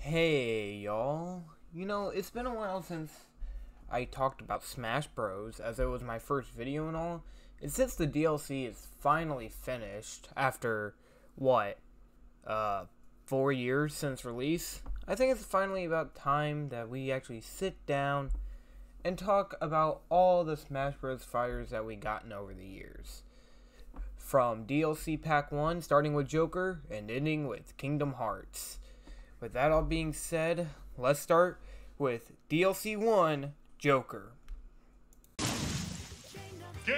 Hey y'all, it's been a while since I talked about Smash Bros. As it was my first video and all. And since the DLC is finally finished after, what, 4 years since release, I think it's finally about time that we actually sit down and talk about all the Smash Bros. Fighters that we gotten over the years. From DLC Pack 1, starting with Joker, and ending with Kingdom Hearts. With that all being said, let's start with DLC 1, Joker. Game!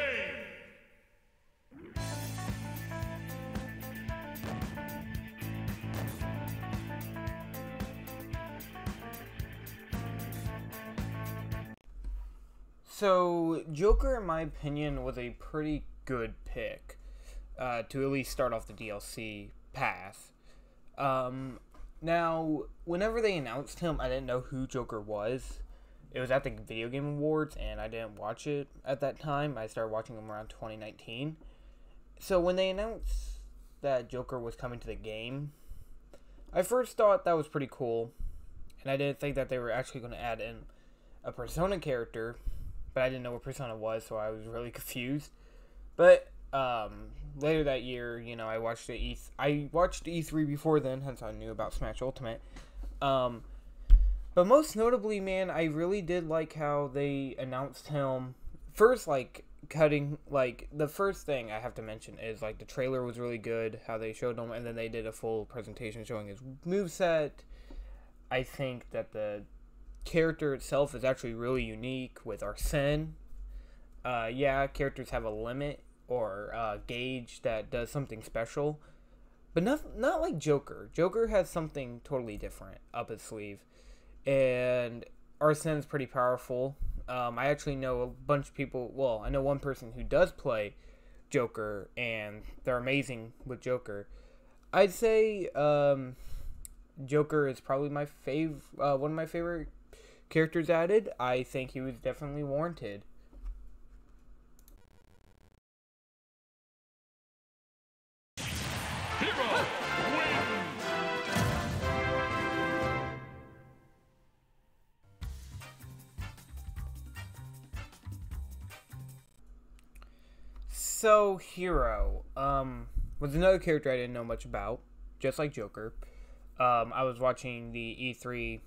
So, Joker, in my opinion, was a pretty good pick to at least start off the DLC path. Now, whenever they announced him, I didn't know who Joker was. It was at the Video Game Awards, and I didn't watch it at that time. I started watching them around 2019. So when they announced that Joker was coming to the game, I first thought that was pretty cool. And I didn't think that they were actually going to add in a Persona character. But I didn't know what Persona was, so I was really confused. But later that year, I watched I watched E3 before then, hence I knew about Smash Ultimate. But most notably, man, I really did like how they announced him. First, the first thing I have to mention is, the trailer was really good, how they showed him, and then they did a full presentation showing his moveset. I think that the character itself is actually really unique with Arsene. Characters have a limit or gauge that does something special, but not like Joker. Joker has something totally different up his sleeve, and Arsene's pretty powerful. I actually know a bunch of people. Well, I know one person who does play Joker, and they're amazing with Joker. I'd say Joker is probably one of my favorite characters added. I think he was definitely warranted. So, Hero, was another character I didn't know much about, just like Joker. I was watching the E3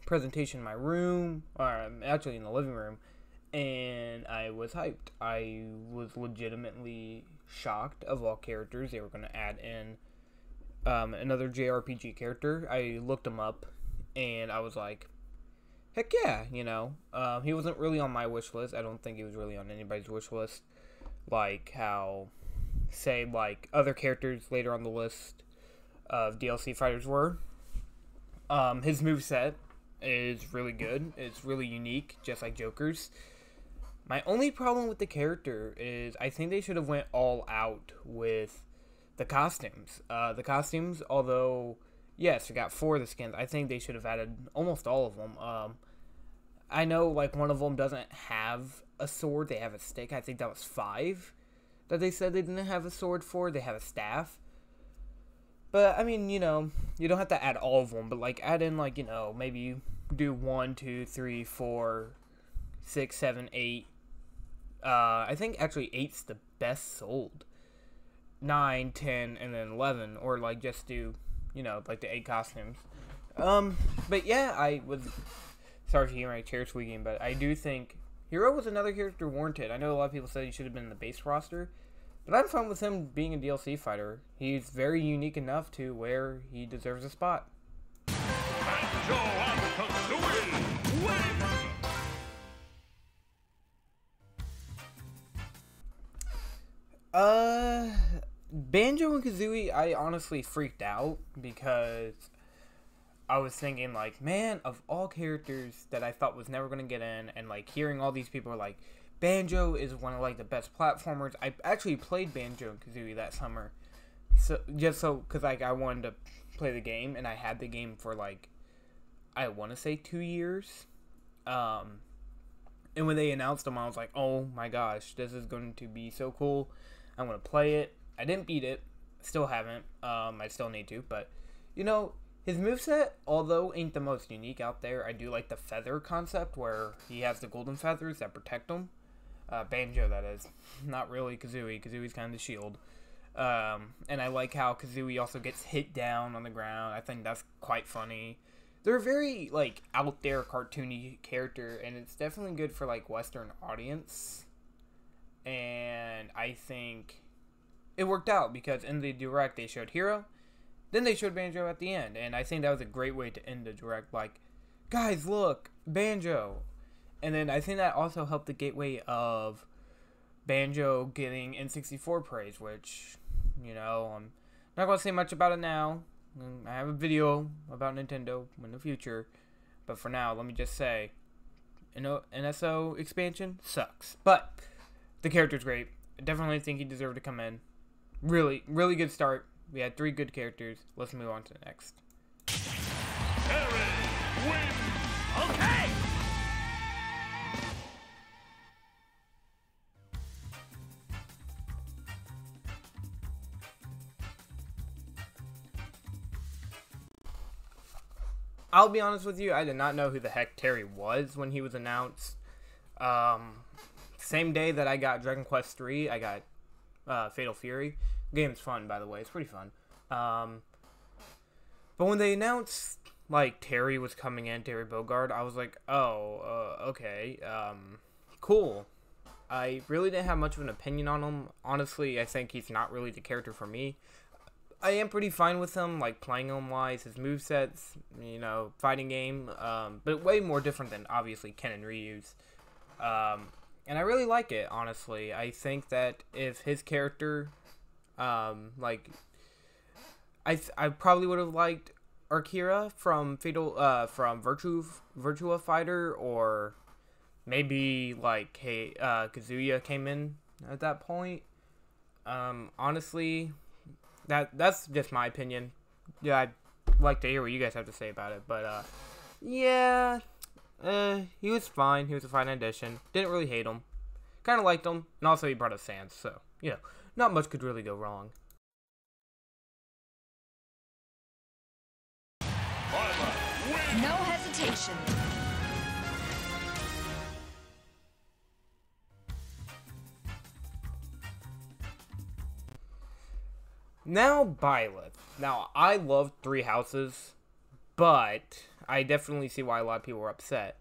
presentation in my room, or actually in the living room, and I was hyped. I was legitimately shocked of all characters they were going to add in another JRPG character. I looked him up, and I was like, heck yeah, he wasn't really on my wish list. I don't think he was really on anybody's wish list. Like how, say, other characters later on the list of DLC fighters were. His moveset is really good. It's really unique, just like Joker's. My only problem with the character is I think they should have went all out with the costumes. The costumes, although, yes, we got 4 of the skins, I think they should have added almost all of them. I know, one of them doesn't have a sword. They have a stick. I think that was 5 that they said they didn't have a sword for. They have a staff. But, I mean, you don't have to add all of them. But, add in, maybe do 1, 2, 3, 4, 6, 7, 8. I think, actually, 8's the best sold. 9, 10, and then 11. Or, just do, the 8 costumes. But, yeah, I was... Sorry for hearing my chair squeaking, but I do think Hero was another character warranted. I know a lot of people said he should have been in the base roster, but I'm fine with him being a DLC fighter. He's very unique enough to where he deserves a spot. Banjo and Kazuya win! Banjo and Kazooie, I honestly freaked out because I was thinking, man, of all characters that I thought was never going to get in, and, hearing all these people are like, Banjo is one of, the best platformers. I actually played Banjo and Kazooie that summer, because, I wanted to play the game, and I had the game for, I want to say 2 years, and when they announced them, I was like, oh my gosh, this is going to be so cool. I'm going to play it. I didn't beat it. Still haven't. I still need to. But, His moveset, although ain't the most unique out there, I do like the feather concept where he has the golden feathers that protect him. Banjo, that is. Not really Kazuya. Kazuya's kind of the shield. And I like how Kazuya also gets hit down on the ground. I think that's quite funny. They're a very, like, out there cartoony character, and it's definitely good for, like, Western audience. And I think it worked out because in the direct they showed Hero, then they showed Banjo at the end, and I think that was a great way to end the direct, like, guys, look, Banjo. And then I think that also helped the gateway of Banjo getting N64 praise, which, you know, I'm not going to say much about it now. I have a video about Nintendo in the future, but for now, let me just say, NSO expansion sucks, but the character's great. I definitely think he deserved to come in. Really, really good start. We had 3 good characters. Let's move on to the next. Terry wins. Okay. I'll be honest with you, I did not know who the heck Terry was when he was announced. Same day that I got Dragon Quest III, I got Fatal Fury. The game's fun, by the way. It's pretty fun. But when they announced, like, Terry was coming in, Terry Bogard, I was like, oh, okay, cool. I really didn't have much of an opinion on him. Honestly, I think he's not really the character for me. I am pretty fine with him, like, playing him wise, his movesets, you know, fighting game, but way more different than, obviously, Ken and Ryu's. And I really like it, honestly. I think that if his character, like, I probably would have liked Akira from Virtua Fighter, or maybe, like, hey, Kazuya came in at that point. Honestly, that's just my opinion. Yeah, I'd like to hear what you guys have to say about it, but, yeah, he was fine. He was a fine addition. Didn't really hate him. Kind of liked him, and also he brought us Sans, so, you know, not much could really go wrong. No hesitation. Now, Biola. Now, I love Three Houses, but I definitely see why a lot of people were upset.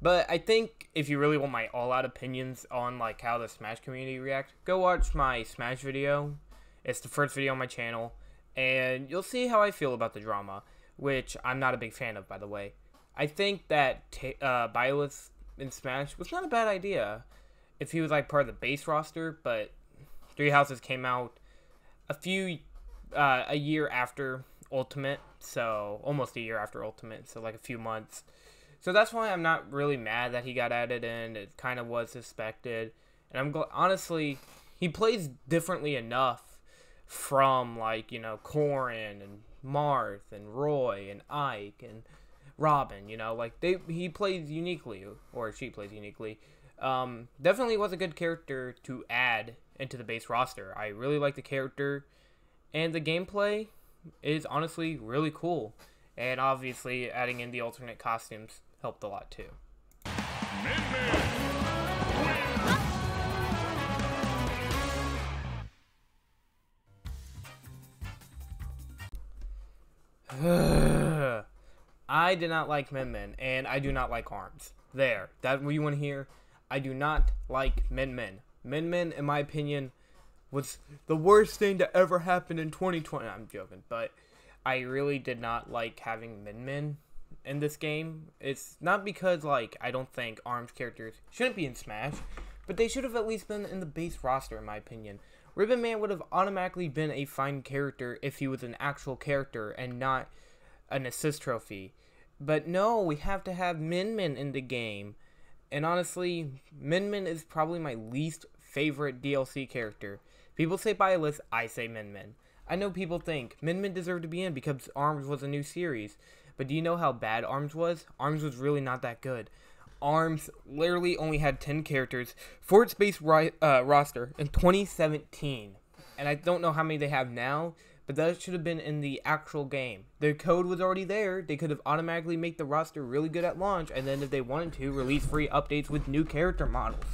But I think if you really want my all-out opinions on, like, how the Smash community react, go watch my Smash video. It's the first video on my channel, and you'll see how I feel about the drama, which I'm not a big fan of, by the way. I think that Biola in Smash was not a bad idea if he was, like, part of the base roster, but Three Houses came out a year after Ultimate, so almost a year after Ultimate, so like a few months. So that's why I'm not really mad that he got added in. It kind of was suspected, and honestly, he plays differently enough from, like, you know, Corrin and Marth and Roy and Ike and Robin. You know, like he plays uniquely, or she plays uniquely. Definitely was a good character to add into the base roster. I really like the character, and the gameplay is honestly really cool. And obviously, adding in the alternate costumes helped a lot too. I did not like Min Min, and I do not like Arms. There, that's what you want to hear. I do not like Min Min. Min Min, in my opinion, was the worst thing to ever happen in 2020. I'm joking, but I really did not like having Min Min in this game. It's not because, like, I don't think Arms characters shouldn't be in Smash, but they should have at least been in the base roster, in my opinion. Ribbon Man would have automatically been a fine character if he was an actual character and not an assist trophy. But no, we have to have Min Min in the game. And honestly, Min Min is probably my least favorite DLC character. People say Biola, I say Min Min. I know people think Min Min deserved to be in because Arms was a new series. But do you know how bad Arms was? Arms was really not that good. Arms literally only had 10 characters for its base roster in 2017. And I don't know how many they have now, but that should have been in the actual game. The code was already there. They could have automatically made the roster really good at launch, and then if they wanted to, release free updates with new character models.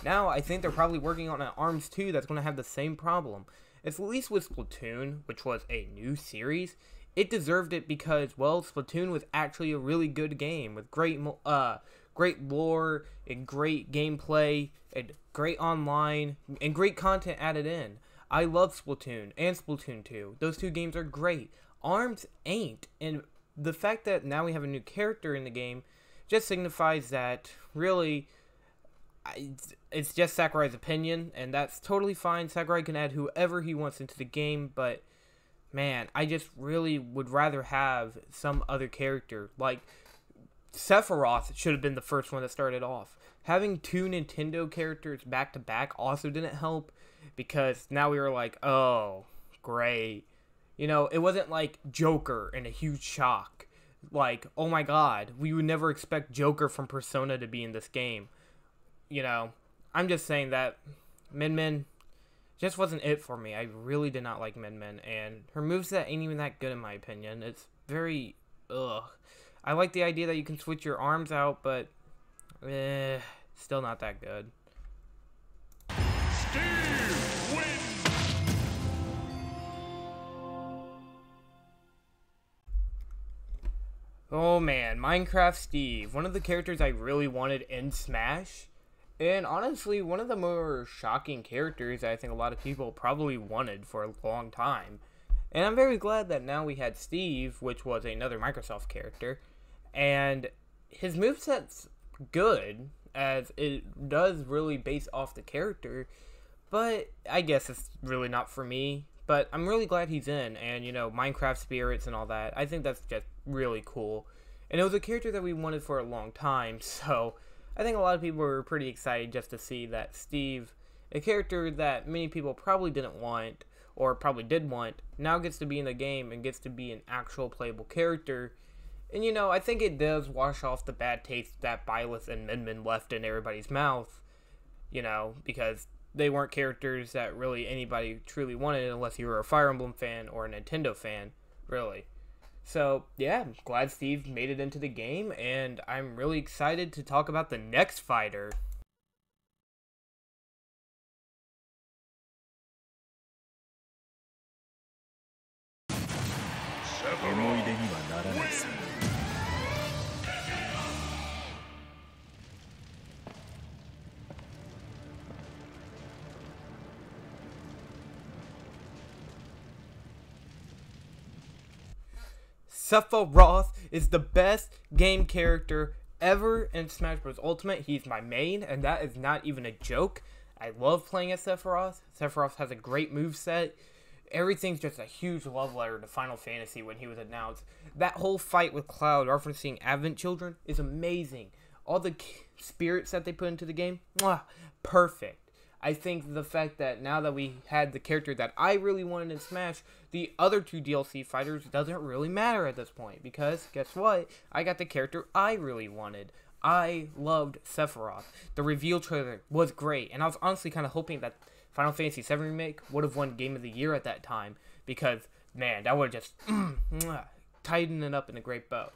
Now, I think they're probably working on an ARMS 2 that's going to have the same problem. At least with Splatoon, which was a new series, it deserved it because, well, Splatoon was actually a really good game with great lore and great gameplay and great online and great content added in. I love Splatoon and Splatoon 2. Those two games are great. ARMS ain't, and the fact that now we have a new character in the game just signifies that, really, it's just Sakurai's opinion, and that's totally fine. Sakurai can add whoever he wants into the game, but man, I just really would rather have some other character. Like, Sephiroth should have been the first one that started off. Having two Nintendo characters back to back also didn't help, because now we were like, oh, great. You know, it wasn't like Joker and a huge shock. Like, oh my god, we would never expect Joker from Persona to be in this game. You know, I'm just saying that Min Min just wasn't it for me. I really did not like Min Min, and her moveset ain't even that good in my opinion. It's very, ugh. I like the idea that you can switch your arms out, but, still not that good. Steve wins. Oh man, Minecraft Steve, one of the characters I really wanted in Smash. And honestly, one of the more shocking characters I think a lot of people probably wanted for a long time. And I'm very glad that now we had Steve, which was another Microsoft character. And his moveset's good, as it does really base off the character. But I guess it's really not for me. But I'm really glad he's in, and you know, Minecraft spirits and all that. I think that's just really cool. And it was a character that we wanted for a long time, so I think a lot of people were pretty excited just to see that Steve, a character that many people probably didn't want, or probably did want, now gets to be in the game and gets to be an actual playable character. And you know, I think it does wash off the bad taste that Biola and Min Min left in everybody's mouth, you know, because they weren't characters that really anybody truly wanted unless you were a Fire Emblem fan or a Nintendo fan, really. So, yeah, I'm glad Steve made it into the game, and I'm really excited to talk about the next fighter. Sephiroth. Sephiroth is the best game character ever in Smash Bros. Ultimate. He's my main, and that is not even a joke. I love playing as Sephiroth. Sephiroth has a great moveset. Everything's just a huge love letter to Final Fantasy when he was announced. That whole fight with Cloud referencing Advent Children is amazing. All the spirits that they put into the game, mwah, perfect. I think the fact that now that we had the character that I really wanted in Smash, the other two DLC fighters doesn't really matter at this point. Because, guess what? I got the character I really wanted. I loved Sephiroth. The reveal trailer was great. And I was honestly kind of hoping that Final Fantasy VII Remake would have won Game of the Year at that time. Because, man, that would have just tightened it up in a great bow.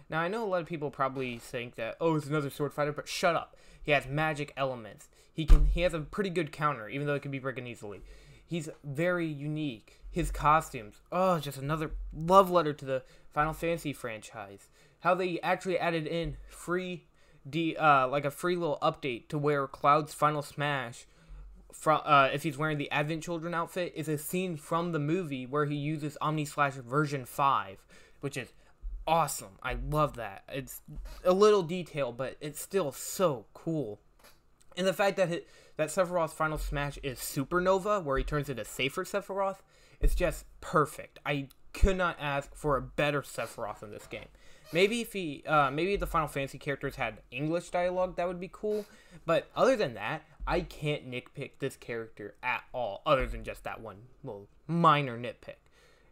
Now, I know a lot of people probably think that, oh, it's another sword fighter, but shut up. He has magic elements. He has a pretty good counter, even though it can be broken easily. He's very unique. His costumes, oh, just another love letter to the Final Fantasy franchise. How they actually added in like a free little update to where Cloud's final smash, if he's wearing the Advent Children outfit, is a scene from the movie where he uses Omni-Slash version 5, which is awesome. I love that. It's a little detail, but it's still so cool. And the fact that Sephiroth's final smash is Supernova, where he turns into safer Sephiroth, it's just perfect. I could not ask for a better Sephiroth in this game. Maybe if maybe the Final Fantasy characters had English dialogue, that would be cool. But other than that, I can't nitpick this character at all, other than just that one little minor nitpick.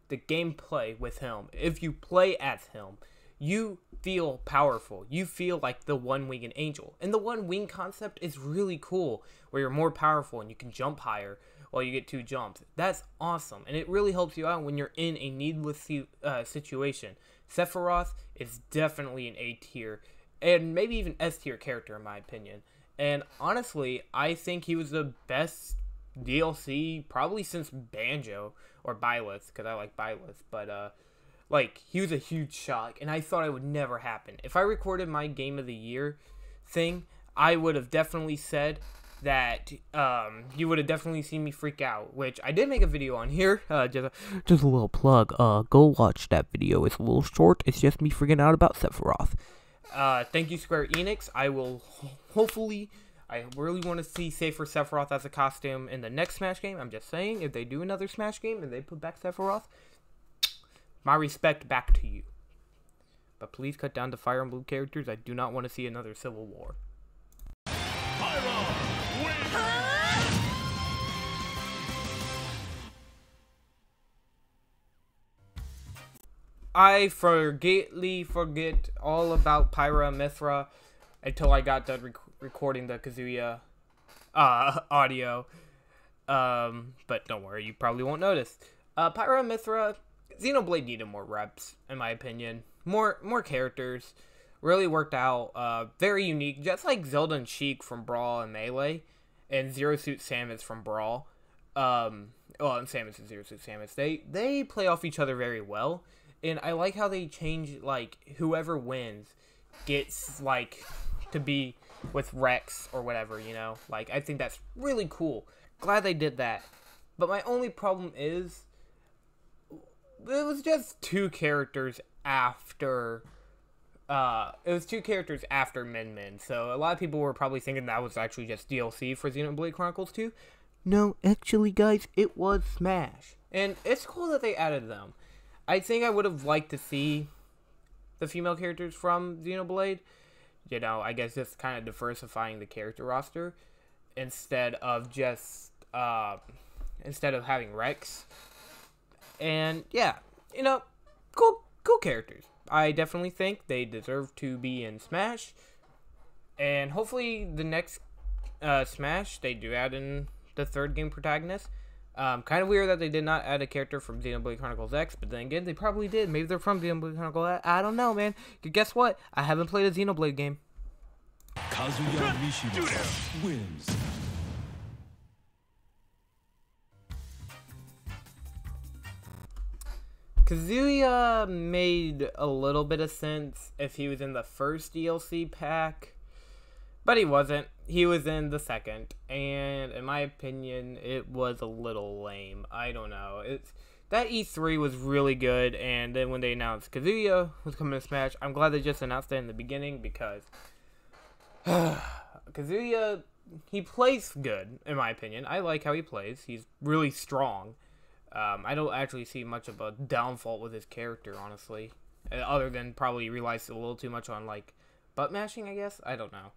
The gameplay with him, if you play as him, you feel powerful. You feel like the one-winged angel. And the one-wing concept is really cool, where you're more powerful and you can jump higher. while you get 2 jumps. That's awesome, and it really helps you out when you're in a needless situation. Sephiroth is definitely an A tier, and maybe even S tier character in my opinion. And honestly, I think he was the best DLC probably since Banjo or Byleth, because I like Byleth, but like, he was a huge shock, and I thought it would never happen. If I recorded my Game of the Year thing, I would have definitely said that you would have definitely seen me freak out, which I did make a video on here. Just a little plug. Go watch that video. It's a little short. It's just me freaking out about Sephiroth. Thank you, Square Enix. I will hopefully. I really want to see Safer Sephiroth as a costume in the next Smash game. I'm just saying, if they do another Smash game and they put back Sephiroth, my respect back to you. But please cut down to Fire Emblem characters. I do not want to see another civil war. I forget all about Pyra and Mithra until I got done recording the Kazuya audio. But don't worry, you probably won't notice. Pyra and Mithra, Xenoblade needed more reps, in my opinion. More characters. Really worked out. Very unique. Just like Zelda and Sheik from Brawl and Melee. And Zero Suit Samus from Brawl. Well, and Samus and Zero Suit Samus. They play off each other very well. And I like how they change, like, whoever wins gets, like, to be with Rex or whatever, you know? Like, I think that's really cool. Glad they did that. But my only problem is, it was just 2 characters after, Min Min. So a lot of people were probably thinking that was actually just DLC for Xenoblade Chronicles 2. No, actually, guys, it was Smash. And it's cool that they added them. I think I would have liked to see the female characters from Xenoblade. You know, I guess just kind of diversifying the character roster instead of just, instead of having Rex. And, yeah, you know, cool characters. I definitely think they deserve to be in Smash. And hopefully the next Smash, they do add in the 3rd game protagonist. Kind of weird that they did not add a character from Xenoblade Chronicles X, but then again, they probably did. Maybe they're from Xenoblade Chronicles X. I don't know, man. Guess what? I haven't played a Xenoblade game. Kazuya Mishima wins. Kazuya made a little bit of sense if he was in the first DLC pack, but he wasn't. He was in the 2nd, and in my opinion, it was a little lame. I don't know. That E3 was really good, and then when they announced Kazuya was coming to Smash, I'm glad they just announced it in the beginning, because Kazuya, he plays good, in my opinion. I like how he plays. He's really strong. I don't actually see much of a downfall with his character, honestly, other than probably relies a little too much on, like, butt mashing, I guess. I don't know.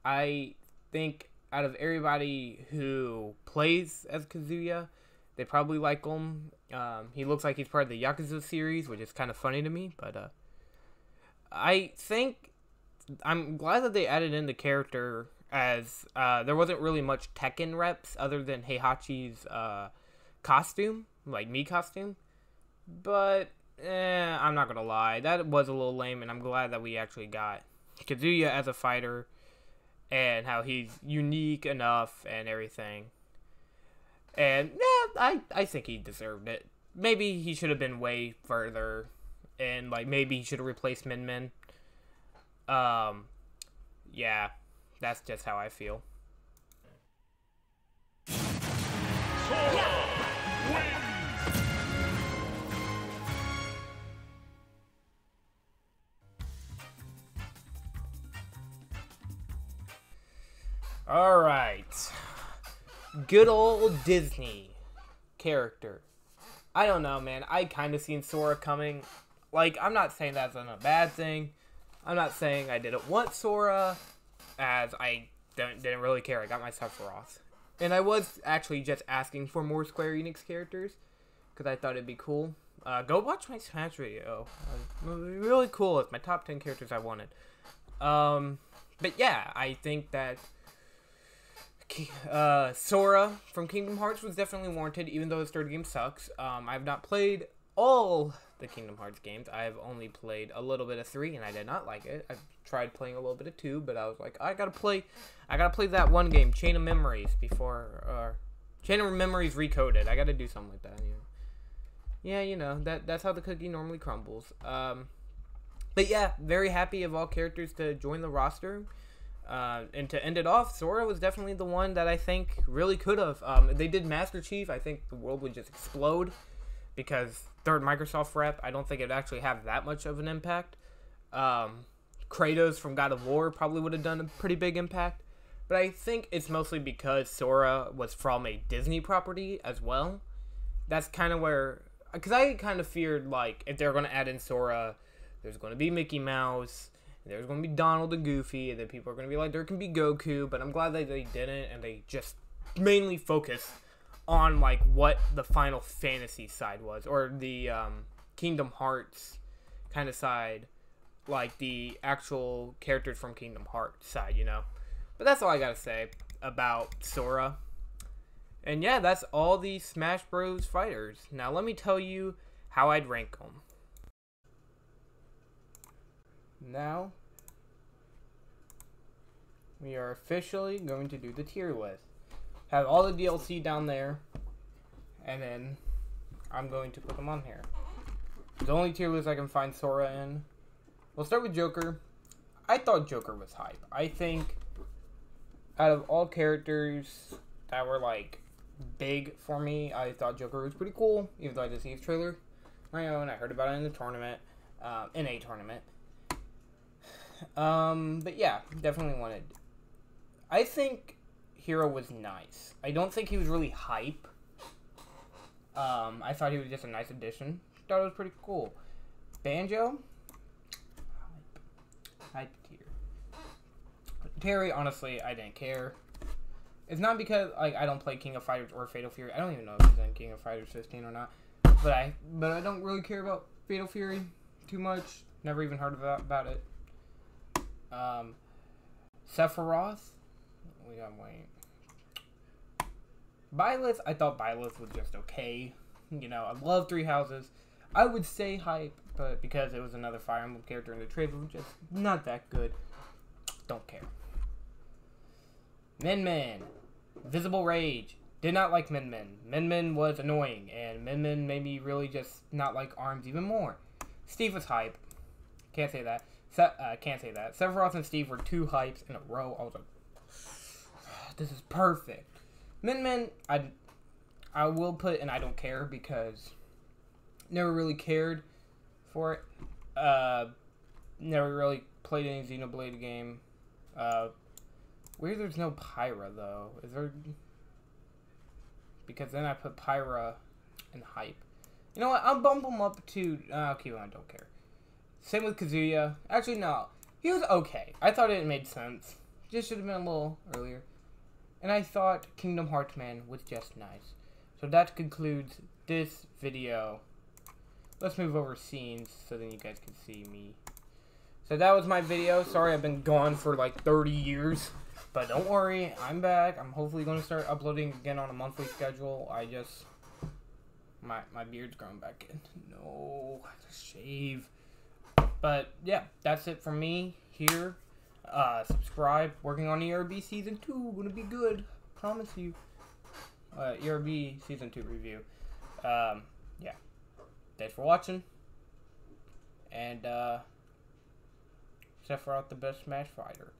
I think out of everybody who plays as Kazuya, they probably like him. He looks like he's part of the Yakuza series, which is kind of funny to me, but I think I'm glad that they added in the character, as there wasn't really much Tekken reps other than Heihachi's costume, like Mii costume, but I'm not gonna lie, that was a little lame, and I'm glad that we actually got Kazuya as a fighter, and how he's unique enough and everything. And yeah, I think he deserved it. Maybe he should have been way further, and like maybe he should have replaced Min Min. Yeah, that's just how I feel. Sora wins. Alright. Good old Disney character. I don't know, man. I kind of seen Sora coming. Like, I'm not saying that's a bad thing. I'm not saying I didn't want Sora, as I didn't really care. I got my Sephiroth. And I was actually just asking for more Square Enix characters, because I thought it'd be cool. Go watch my Smash video. Really cool. It's my top 10 characters I wanted. But yeah, I think that Sora from Kingdom Hearts was definitely warranted, even though his third game sucks. I have not played all the Kingdom Hearts games. I have only played a little bit of 3, and I did not like it. I tried playing a little bit of 2, but I was like, I gotta play that one game, Chain of Memories, before, Chain of Memories Recoded. I gotta do something like that, you know. Yeah, you know, that's how the cookie normally crumbles. But yeah, very happy of all characters to join the roster. And to end it off, Sora was definitely the one that I think really could have. If they did Master Chief, I think the world would just explode. Because third Microsoft rep, I don't think it'd actually have that much of an impact. Kratos from God of War probably would have done a pretty big impact. But I think it's mostly because Sora was from a Disney property as well. That's kind of where... Because I kind of feared, like, if they're going to add in Sora, there's going to be Mickey Mouse... There's going to be Donald and Goofy, and then people are going to be like, there can be Goku, but I'm glad that they didn't, and they just mainly focus on, like, what the Final Fantasy side was, or the Kingdom Hearts kind of side, like the actual characters from Kingdom Hearts side, you know? But that's all I got to say about Sora. And yeah, that's all the Smash Bros. Fighters. Now, let me tell you how I'd rank them. Now, we are officially going to do the tier list. Have all the DLC down there, and then I'm going to put them on here. The only tier list I can find Sora in. We'll start with Joker. I thought Joker was hype. I think out of all characters that were like big for me, I thought Joker was pretty cool, even though I did see his trailer my own. I heard about it in the tournament, in a tournament. But yeah, definitely wanted. I think Hero was nice. I don't think he was really hype. I thought he was just a nice addition. Thought it was pretty cool. Banjo? Hype tier. Terry, honestly, I didn't care. It's not because like I don't play King of Fighters or Fatal Fury. I don't even know if he's in King of Fighters 15 or not. But I don't really care about Fatal Fury too much. Never even heard about it. Sephiroth. We got wait. Byleth, I thought Byleth was just okay. You know, I love Three Houses. I would say hype, but because it was another Fire Emblem character in the trailer, just not that good. Don't care. Min Min. Visible Rage. Did not like Min Min. Min Min was annoying, and Min Min made me really just not like ARMS even more. Steve was hype. Can't say that. Can't say that. Sephiroth and Steve were 2 hypes in a row. I was like, this is perfect. Min Min, I will put an I don't care because never really cared for it. Never really played any Xenoblade game. Weird there's no Pyra though. Is there? Because then I put Pyra and hype. You know what? I'll bump him up to okay, well, I don't care. Same with Kazuya. Actually, no. He was okay. I thought it made sense. Just should have been a little earlier. And I thought Kingdom Hearts Man was just nice. So that concludes this video. Let's move over scenes so then you guys can see me. So that was my video. Sorry I've been gone for like 30 years. But don't worry. I'm back. I'm hopefully going to start uploading again on a monthly schedule. I just... My beard's growing back in. No. I have to shave. But yeah, that's it from me here. Subscribe. Working on ERB Season 2. Gonna be good. Promise you. ERB Season 2 review. Yeah. Thanks for watching. And, Sephiroth the best Smash fighter.